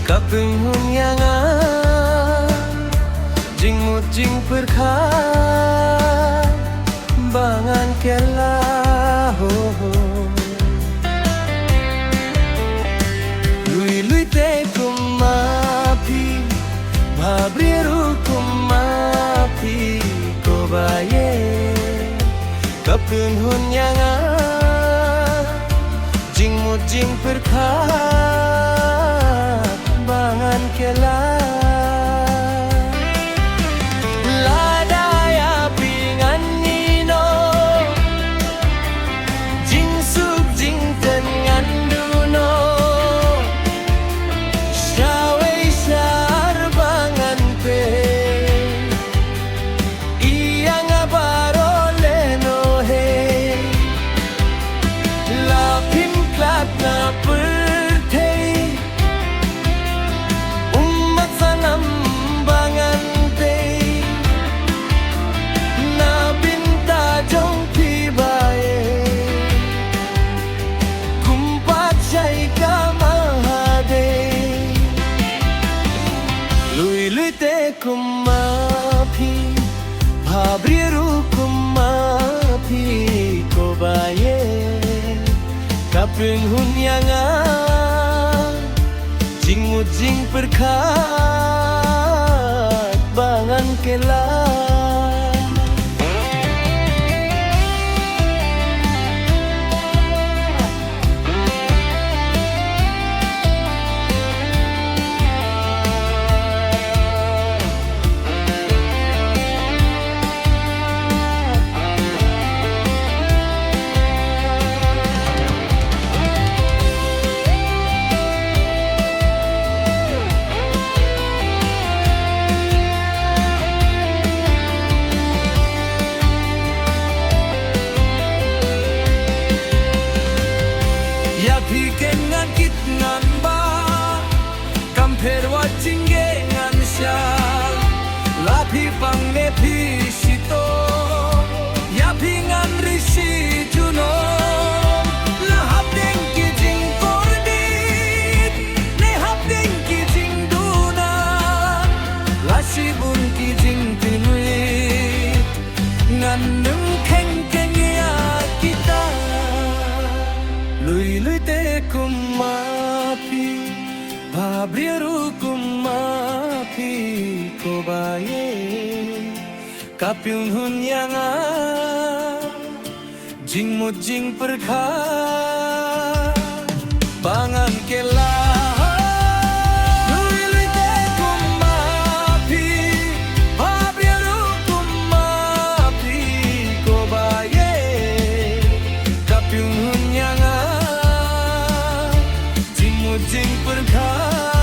Kepenghunyangan jing mut jing perkah bangan kelah lui lui te kumapi babriru kumapi ko baye kepenghunyangan jing mut jing perkah bangan kelah ladaya pingan nino jing suk jing tengan duno syawai syar bangan pe iya ngabarole no he lapim klat na kumapi babriru kumapi ko baye kepenghunyangan jing mut jing perkat bangan kelah ngan kit ngan ba compare watching ngan sha la phi pang ne phi sito ya phi ngan rishi juno la hap deng ki jing kor dit ne hap deng ki jing duna la shi bun ki jing tinui ngan nung kheng kheng ya kita lui lui te kumapi babriru kumapi ko baye kepenghunyangan jing mut jing perkah bangan kelah lui lui te kumapi babriru kumapi ko baye kepenghunyangan jing perkah